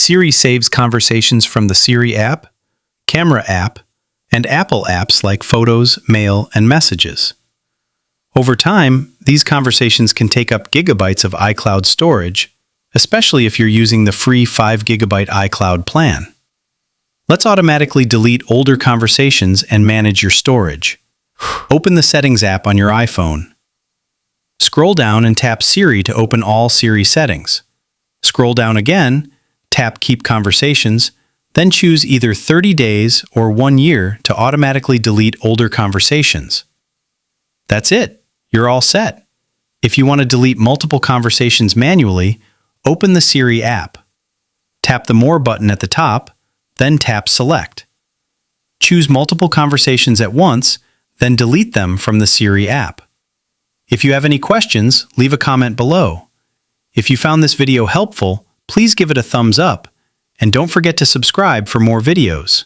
Siri saves conversations from the Siri app, Camera app, and Apple apps like Photos, Mail, and Messages. Over time, these conversations can take up gigabytes of iCloud storage, especially if you're using the free 5 GB iCloud plan. Let's automatically delete older conversations and manage your storage. Open the Settings app on your iPhone. Scroll down and tap Siri to open all Siri settings. Scroll down again, tap Keep Conversations, then choose either 30 days or 1 year to automatically delete older conversations. That's it. You're all set. If you want to delete multiple conversations manually, open the Siri app. Tap the More button at the top, then tap Select. Choose multiple conversations at once, then delete them from the Siri app. If you have any questions, leave a comment below. If you found this video helpful, please give it a thumbs up, and don't forget to subscribe for more videos.